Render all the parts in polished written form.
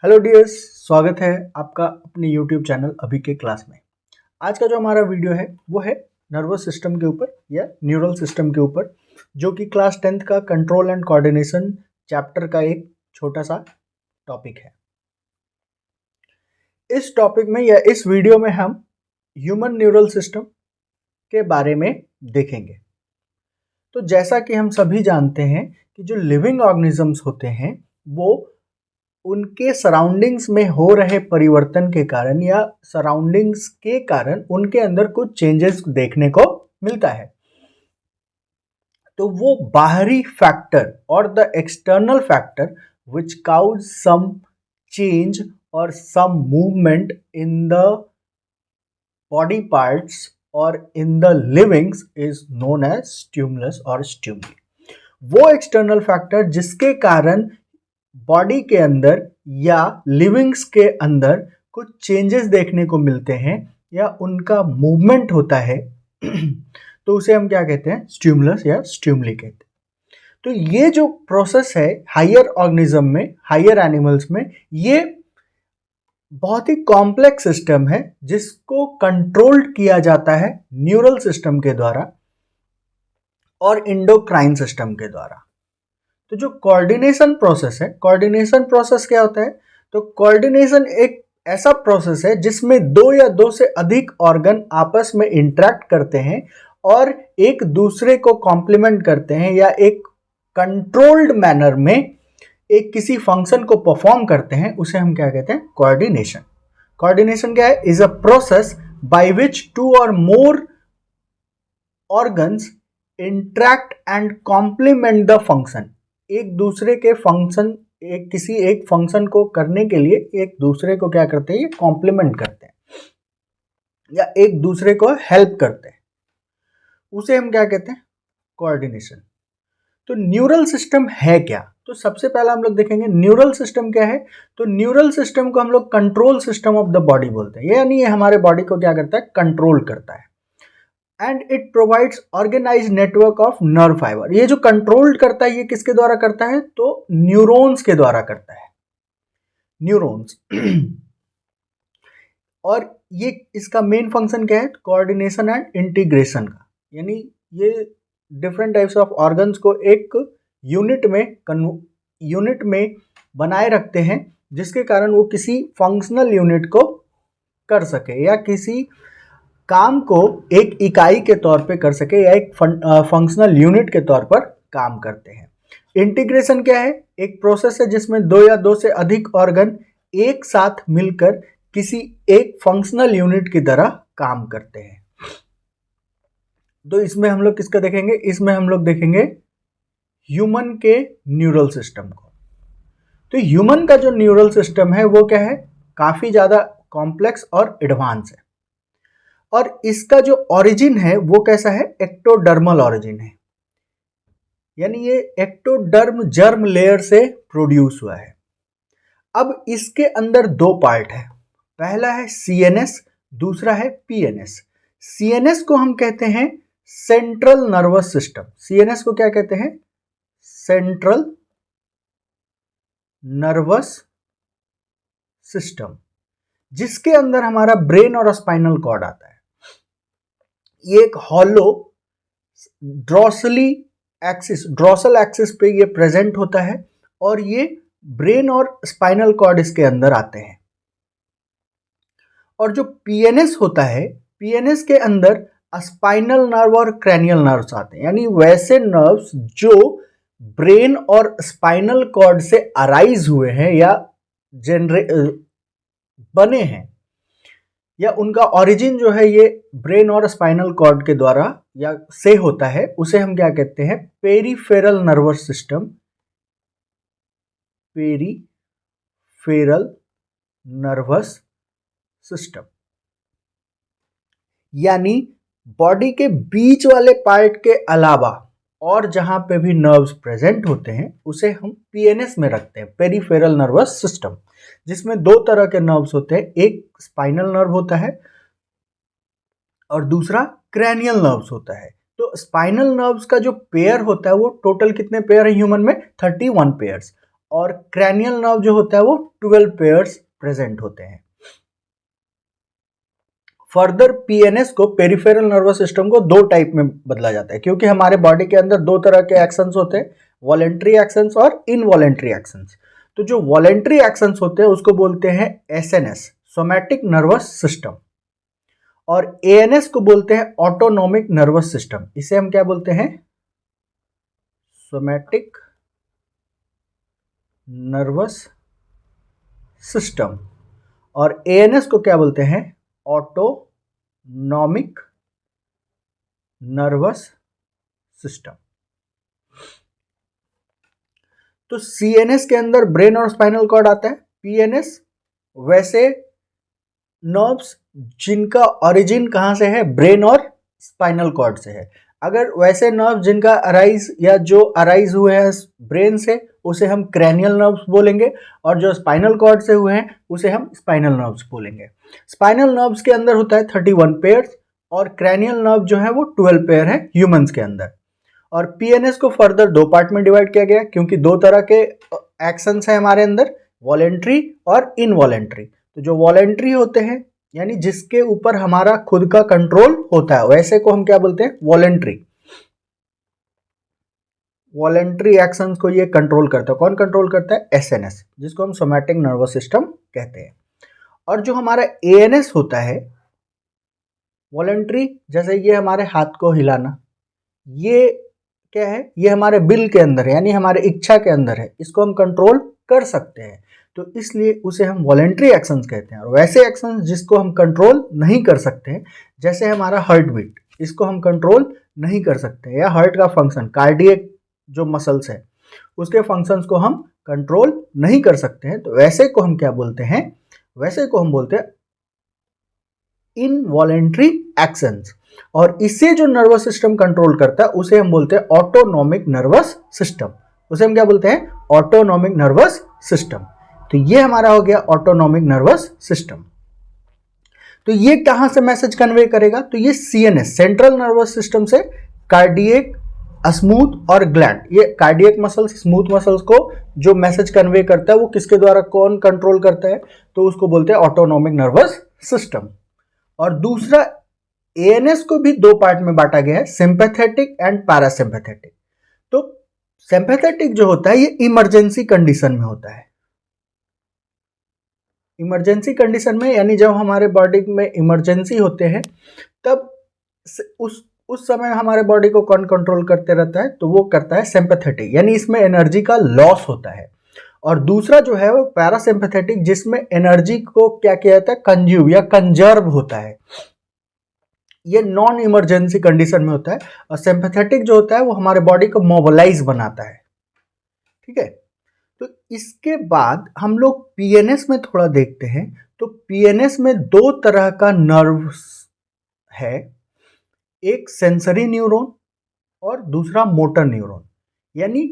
Hello dears, स्वागत है आपका अपने यूट्यूब चैनल अभी के क्लास में। आज का जो हमारा वीडियो है वो है नर्वस सिस्टम के ऊपर या न्यूरल सिस्टम के ऊपर, जो कि क्लास 10th का कंट्रोल एंड कोऑर्डिनेशन चैप्टर का एक छोटा सा टॉपिक है। इस टॉपिक में या इस वीडियो में हम ह्यूमन न्यूरल सिस्टम के बारे में देखेंगे। तो जैसा कि हम सभी जानते हैं कि जो लिविंग ऑर्गेनिजम्स होते हैं वो उनके सराउंडिंग्स में हो रहे परिवर्तन के कारण या सराउंडिंग्स के कारण उनके अंदर कुछ चेंजेस देखने को मिलता है। तो वो बाहरी factor or the external factor which cause some change or some movement in the body parts or in the livings is known as stimulus or stimuli. वो एक्सटर्नल फैक्टर जिसके कारण बॉडी के अंदर या लिविंग्स के अंदर कुछ चेंजेस देखने को मिलते हैं या उनका मूवमेंट होता है तो उसे हम क्या कहते हैं? स्टिमुलस या स्टिमुली कहते हैं। तो ये जो प्रोसेस है हायर ऑर्गेनिज्म में, हायर एनिमल्स में, ये बहुत ही कॉम्प्लेक्स सिस्टम है जिसको कंट्रोल्ड किया जाता है न्यूरल सिस्टम के द्वारा और इंडोक्राइन सिस्टम के द्वारा। तो जो कोऑर्डिनेशन प्रोसेस है, कोऑर्डिनेशन प्रोसेस क्या होता है? तो कोऑर्डिनेशन एक ऐसा प्रोसेस है जिसमें दो या दो से अधिक ऑर्गन आपस में इंटरेक्ट करते हैं और एक दूसरे को कॉम्प्लीमेंट करते हैं या एक कंट्रोल्ड मैनर में एक किसी फंक्शन को परफॉर्म करते हैं। उसे हम क्या कहते हैं? कोऑर्डिनेशन। कोऑर्डिनेशन क्या है? Is a process by which two or more organs interact and complement the function. एक दूसरे के फंक्शन, किसी एक फंक्शन को करने के लिए एक दूसरे को क्या करते हैं? ये कॉम्प्लीमेंट करते हैं या एक दूसरे को हेल्प करते हैं। उसे हम क्या कहते हैं? कोऑर्डिनेशन। तो न्यूरल सिस्टम है क्या? तो सबसे पहला हम लोग देखेंगे न्यूरल सिस्टम क्या है। तो न्यूरल सिस्टम को हम लोग control system of the body बोलते हैं, यानी ये हमारे बॉडी को क्या करता है? कंट्रोल करता है। And it provides organise network of nerve fibre. ये जो कंट्रोल करता है ये किसके द्वारा करता है? तो न्यूरॉन्स के द्वारा करता है, न्यूरॉन्स। और ये इसका मेन फंक्शन क्या है? कोऑर्डिनेशन एंड इंटीग्रेशन का, यानी ये डिफरेंट टाइप्स ऑफ ऑर्गन्स को एक यूनिट में बनाए रखते हैं जिसके कारण वो किसी फंक्शनल यूनिट को कर सके या किसी काम को एक इकाई के तौर पे कर सके या एक फंक्शनल यूनिट के तौर पर काम करते हैं। इंटीग्रेशन क्या है? एक प्रोसेस है जिसमें दो या दो से अधिक ऑर्गन एक साथ मिलकर किसी एक फंक्शनल यूनिट की तरह काम करते हैं। तो इसमें हम लोग किसका देखेंगे? इसमें हम लोग देखेंगे ह्यूमन के न्यूरल सिस्टम को। तो ह्यूमन का जो न्यूरल सिस्टम है वो क्या है? काफी ज्यादा कॉम्प्लेक्स और एडवांस है। और इसका जो ओरिजिन है वो कैसा है? एक्टोडर्मल ओरिजिन है, यानी ये एक्टोडर्म जर्म लेयर से प्रोड्यूस हुआ है। अब इसके अंदर दो पार्ट है, पहला है सीएनएस, दूसरा है पीएनएस। सीएनएस को हम कहते हैं सेंट्रल नर्वस सिस्टम। सीएनएस को क्या कहते हैं? सेंट्रल नर्वस सिस्टम, जिसके अंदर हमारा ब्रेन और स्पाइनल कॉर्ड आता है। ये एक हॉलो ड्रॉसल एक्सिस पे ये प्रेजेंट होता है और ये ब्रेन और स्पाइनल कॉर्ड इसके अंदर आते हैं। और जो पीएनएस होता है, पीएनएस के अंदर स्पाइनल नर्व और क्रैनियल नर्व्स आते हैं, यानी वैसे नर्व्स जो ब्रेन और स्पाइनल कॉर्ड से अराइज हुए हैं या बने हैं, या उनका ओरिजिन जो है ये ब्रेन और स्पाइनल कॉर्ड के द्वारा या से होता है। उसे हम क्या कहते हैं? Peripheral nervous system. Peripheral nervous system, यानी बॉडी के बीच वाले पार्ट के अलावा और जहां पे भी नर्व्स प्रेजेंट होते हैं उसे हम पीएनएस में रखते हैं, पेरिफेरल नर्वस सिस्टम, जिसमें दो तरह के नर्व्स होते हैं। एक स्पाइनल नर्व होता है और दूसरा क्रैनियल नर्व्स होता है। तो स्पाइनल नर्व्स का जो पेयर होता है वो टोटल कितने पेयर है ह्यूमन में? 31 पेयर्स। और क्रैनियल नर्व जो होता है वो 12 पेयर्स प्रेजेंट होते हैं। फर्दर पीएनएस को, पेरिफेरल नर्वस सिस्टम को, दो टाइप में बदला जाता है, क्योंकि हमारे बॉडी के अंदर दो तरह के एक्शंस होते हैं, वॉलेंट्री एक्शंस और इनवॉलेंट्री एक्शंस। तो जो वॉलेंट्री एक्शंस होते हैं उसको बोलते हैं एसएनएस, सोमैटिक नर्वस सिस्टम, और एएनएस को बोलते हैं ऑटोनॉमिक नर्वस सिस्टम। इसे हम क्या बोलते हैं? Somatic nervous system. और एएनएस को क्या बोलते हैं? Autonomic nervous system. तो सीएनएस के अंदर ब्रेन और स्पाइनल कॉर्ड आता है। पीएनएस वैसे नर्व्स जिनका ओरिजिन कहाँ से है? ब्रेन और स्पाइनल कॉर्ड से है। अगर वैसे नर्व जिनका अराइज या जो अराइज हुए हैं ब्रेन से, उसे हम क्रैनियल नर्व्स बोलेंगे, और जो स्पाइनल कॉर्ड से हुए हैं उसे हम स्पाइनल नर्व्स बोलेंगे। स्पाइनल नर्व्स के अंदर होता है 31 पेयर्स, और क्रैनियल नर्व जो है वो 12 पेयर है ह्यूमंस के अंदर। और पीएनएस को फर्दर दो पार्ट में डिवाइड किया गया, क्योंकि दो तरह के एक्शंस हैं हमारे अंदर, वॉलेंट्री और इनवॉलेंट्री। तो जो वॉलेंट्री होते हैं यानी जिसके ऊपर हमारा खुद का कंट्रोल होता है, वैसे को हम क्या बोलते हैं? वॉलेंट्री। वॉलेंट्री एक्शंस को ये कंट्रोल करता है। कौन कंट्रोल करता है? एसएनएस, जिसको हम सोमैटिक नर्वस सिस्टम कहते हैं। और जो हमारा एएनएस होता है, वॉलेंट्री, जैसे ये हमारे हाथ को हिलाना, ये क्या है? ये हमारे बिल के अंदर है, यानी हमारे इच्छा के अंदर है, इसको हम कंट्रोल कर सकते हैं, तो इसलिए उसे हम वॉलेंट्री एक्शंस कहते हैं। और वैसे एक्शंस जिसको हम कंट्रोल नहीं कर सकते हैं, जैसे हमारा हार्ट बीट, इसको हम कंट्रोल नहीं कर सकते, या हार्ट का फंक्शन, कार्डियक जो मसल्स है उसके फंक्शंस को हम कंट्रोल नहीं कर सकते हैं, तो वैसे को हम क्या बोलते हैं? वैसे को हम बोलते हैं इनवॉलेंट्री एक्शंस। और इससे जो नर्वस सिस्टम कंट्रोल करता है उसे हम बोलते हैं ऑटोनॉमिक नर्वस सिस्टम। उसे हम क्या बोलते हैं? Autonomic nervous system. तो ये हमारा हो गया ऑटोनॉमिक नर्वस सिस्टम। तो ये कहां से मैसेज कन्वे करेगा? तो ये सीएनएस, सेंट्रल नर्वस सिस्टम से कार्डियक, स्मूथ और ग्लैंड, ये कार्डियक मसल्स, स्मूथ मसल्स को जो मैसेज कन्वे करता है वो किसके द्वारा, कौन कंट्रोल करता है? तो उसको बोलते हैं ऑटोनॉमिक नर्वस सिस्टम। और दूसरा, एएनएस को भी दो पार्ट में बांटा गया है, सिंपैथेटिक एंड पैरासिम्पैथेटिक। तो सिंपैथेटिक जो होता है ये इमरजेंसी कंडीशन में होता है। इमरजेंसी कंडीशन में यानी जब हमारे बॉडी में इमरजेंसी होते हैं तब उस समय हमारे बॉडी को कौन कंट्रोल करते रहता है? तो वो करता है सिंपैथेटिक, यानी इसमें एनर्जी का लॉस होता है। और दूसरा जो है वो पैरासिम्पैथेटिक, जिसमें एनर्जी को क्या किया जाता है? कंज्यूम या कंजर्व होता है। ये नॉन इमरजेंसी कंडीशन में होता है। और सिंपैथेटिक जो होता है वो हमारे बॉडी को मोबिलाइज बनाता है। ठीक है, तो इसके बाद हम लोग पीएनएस में थोड़ा देखते हैं। तो पीएनएस में दो तरह का नर्व्स है, एक सेंसरी न्यूरॉन और दूसरा मोटर न्यूरॉन। यानी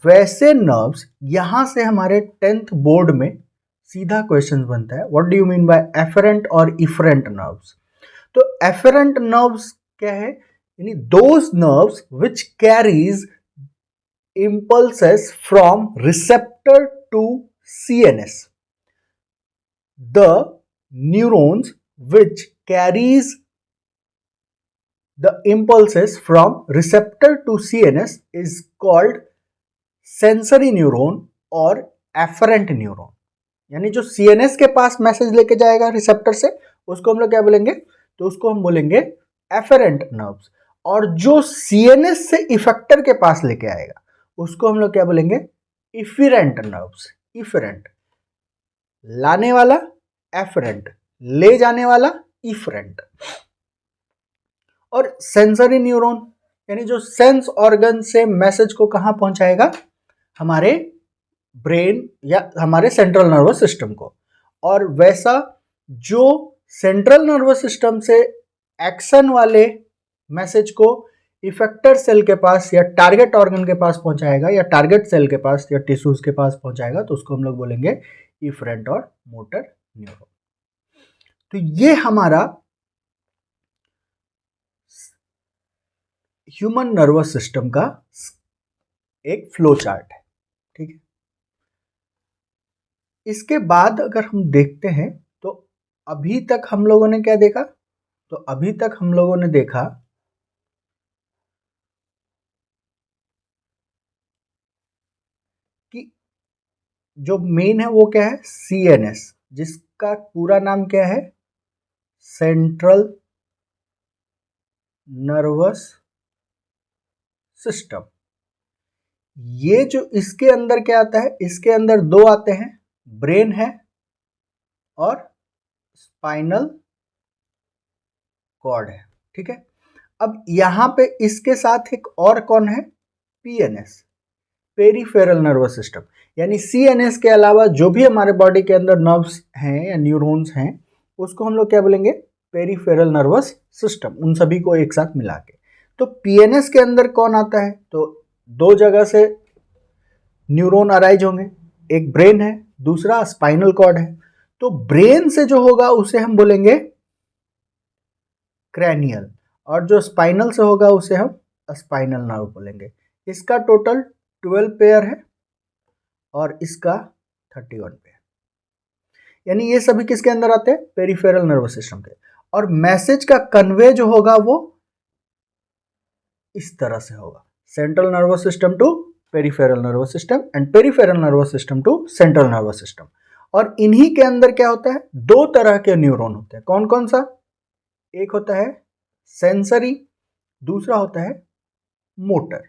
वैसे नर्व्स, यहां से हमारे 10th बोर्ड में सीधा क्वेश्चन बनता है, what do you mean by afferent और इफरेंट नर्व्स? तो एफरेंट नर्व्स क्या है? यानी those nerves which carries impulses from receptor to CNS. The neurons which carries the impulses from receptor to CNS is called sensory neuron और afferent neuron। यानी जो CNS के पास message लेके जाएगा रिसेप्टर से, उसको हम लोग क्या बोलेंगे? तो उसको हम बोलेंगे एफरेंट नर्व्स। और जो CNS से इफेक्टर के पास लेके आएगा उसको हम लोग क्या बोलेंगे? Efferent nerves. इफेरेंट, लाने वाला एफरेंट, ले जाने वाला इफरेंट। और सेंसरी न्यूरॉन यानी जो सेंस ऑर्गन से मैसेज को कहां पहुंचाएगा? हमारे ब्रेन या हमारे सेंट्रल नर्वस सिस्टम को। और वैसा जो सेंट्रल नर्वस सिस्टम से एक्शन वाले मैसेज को इफेक्टर सेल के पास या टारगेट ऑर्गन के पास पहुंचाएगा, या टारगेट सेल के पास या टिश्यूज के पास पहुंचाएगा, तो उसको हम लोग बोलेंगे इफरेंट और मोटर न्यूरॉन। तो ये हमारा ह्यूमन नर्वस सिस्टम का एक फ्लो चार्ट है। ठीक है, इसके बाद अगर हम देखते हैं तो अभी तक हम लोगों ने क्या देखा, तो अभी तक हम लोगों ने देखा कि जो मेन है वो क्या है, CNS, जिसका पूरा नाम क्या है, सेंट्रल नर्वस सिस्टम। ये जो इसके अंदर क्या आता है, इसके अंदर दो आते हैं, ब्रेन है और स्पाइनल कॉर्ड है, ठीक है। अब यहां पे इसके साथ एक और कौन है, PNS, पेरीफेरल नर्वस सिस्टम। यानी CNS के अलावा जो भी हमारे बॉडी के अंदर नर्व्स हैं या न्यूरॉन्स हैं, उसको हम लोग क्या बोलेंगे, पेरीफेरल नर्वस सिस्टम, उन सभी को एक साथ मिला के। तो PNS के अंदर कौन आता है, तो दो जगह से न्यूरॉन अराइज होंगे, एक ब्रेन है, दूसरा स्पाइनल कॉर्ड है। तो ब्रेन से जो होगा उसे हम बोलेंगे क्रैनियल, और जो स्पाइनल से होगा उसे हम स्पाइनल नर्व बोलेंगे। इसका टोटल 12 पेयर है और इसका 31 पेयर। यानी ये सभी किसके अंदर आते हैं, पेरिफेरल नर्वस सिस्टम के। और मैसेज का कन्वे जो होगा वो इस तरह से होगा, central nervous system to peripheral nervous system and peripheral nervous system to central nervous system. और इन्हीं के अंदर क्या होता है, दो तरह के न्यूरॉन होते हैं। कौन कौन सा, एक होता है सेंसरी, दूसरा होता है मोटर,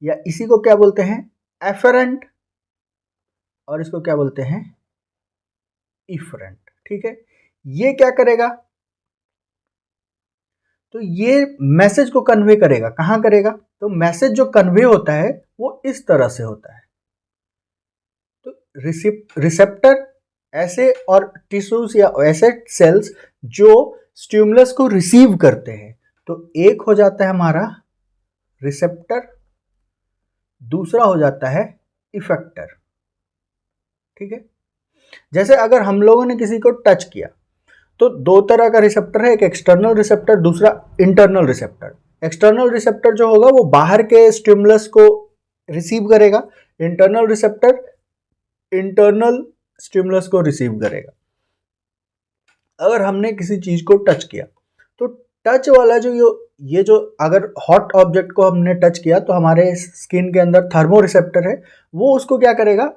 या इसी को क्या बोलते हैं, एफरेंट, और इसको क्या बोलते हैं, इफरेंट, ठीक है। ये क्या करेगा, तो ये मैसेज को कन्वे करेगा, कहां करेगा, तो मैसेज जो कन्वे होता है वो इस तरह से होता है। तो रिसेप्टर ऐसे, और टिश्यूज या ऐसे सेल्स जो स्टिमुलस को रिसीव करते हैं, तो एक हो जाता है हमारा रिसेप्टर, दूसरा हो जाता है इफेक्टर, ठीक है। जैसे अगर हम लोगों ने किसी को टच किया तो दो तरह का रिसेप्टर है, एक एक्सटर्नल रिसेप्टर, दूसरा इंटरनल रिसेप्टर। एक्सटर्नल रिसेप्टर जो होगा वो बाहर के स्टिमुलस को रिसीव करेगा, इंटरनल रिसेप्टर इंटरनल स्टिमुलस को रिसीव करेगा। अगर हमने किसी चीज को टच किया तो टच वाला जो ये जो अगर हॉट ऑब्जेक्ट को हमने टच किया तो हमारे स्किन के अंदर थर्मो रिसेप्टर है, वो उसको क्या करेगा,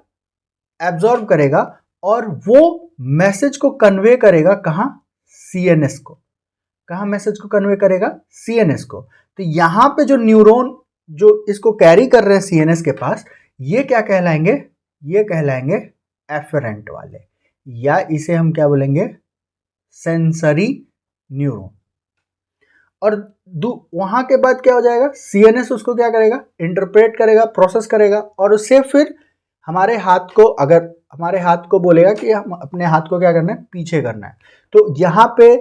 एब्जॉर्ब करेगा, और वो मैसेज को कन्वे करेगा कहाँ, CNS को। कहाँ मैसेज को कन्वे करेगा, CNS को। तो यहाँ पे जो न्यूरॉन जो इसको कैरी कर रहे हैं CNS के पास, ये क्या कहलाएंगे, ये कहलाएंगे एफरेंट वाले, या इसे हम क्या बोलेंगे, सेंसरी न्यूरॉन। और वहां के बाद क्या हो जाएगा, CNS उसको क्या करेगा, इंटरप्रेट करेगा, प्रोसेस करेगा, और उससे फिर हमारे हाथ को, अगर हमारे हाथ को बोलेगा कि हम अपने हाथ को क्या करना है, पीछे करना है, तो यहाँ पे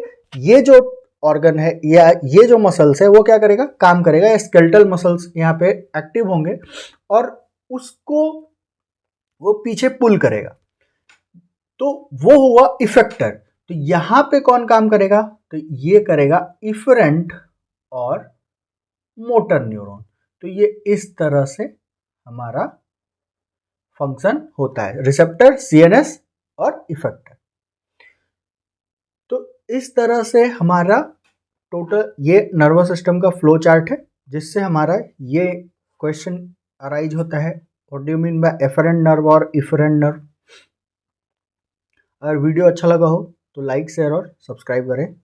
ये जो ऑर्गन है या ये जो मसल्स है वो क्या करेगा, काम करेगा, या स्केलेटल मसल्स यहाँ पे एक्टिव होंगे और उसको वो पीछे पुल करेगा। तो वो हुआ इफेक्टर। तो यहाँ पे कौन काम करेगा, तो ये करेगा इफरेंट और मोटर न्यूरॉन। तो ये इस तरह से हमारा फंक्शन होता है, रिसेप्टर, CNS और इफेक्टर। तो इस तरह से हमारा टोटल ये नर्वस सिस्टम का फ्लो चार्ट है, जिससे हमारा ये क्वेश्चन अराइज होता है, what do you mean by afferent nerve और इफरेंट नर्व। अगर वीडियो अच्छा लगा हो तो लाइक, शेयर और सब्सक्राइब करें।